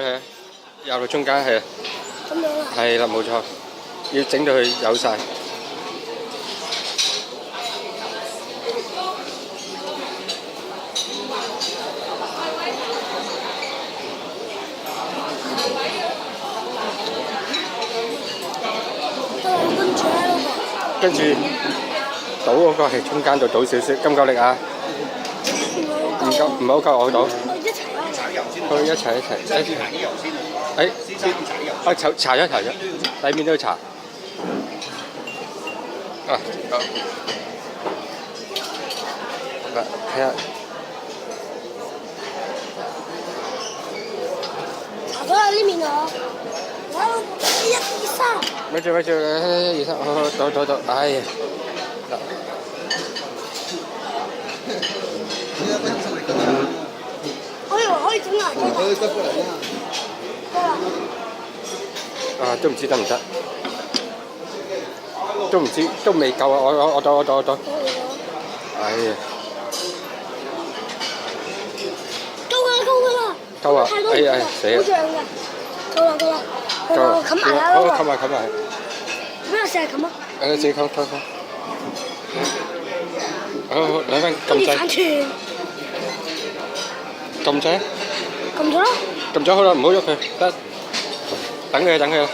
係入到中間係啊。咁樣啊？係啦，冇錯，要整到佢有晒。跟住倒嗰個係中間度倒少少，夠唔夠力啊？唔夠，唔好夠我倒。佢一齊。誒，搽咗，底面都要搽。啊，好。嗱，睇下。搽咗啦呢面啊！1、2、3。咪住，1、2、3，好，倒，哎呀！我以為可以整牙膏。啊，都唔知得唔得，都唔知，都未夠啊！我倒。哎呀！夠啊！哎呀，死啊！夠啦！冚埋啦！好，冚埋。咩成日冚啊？自己冚。好，兩分撳掣。撳掣。撳咗啦。撳咗好啦，唔好喐佢，得。等佢啦。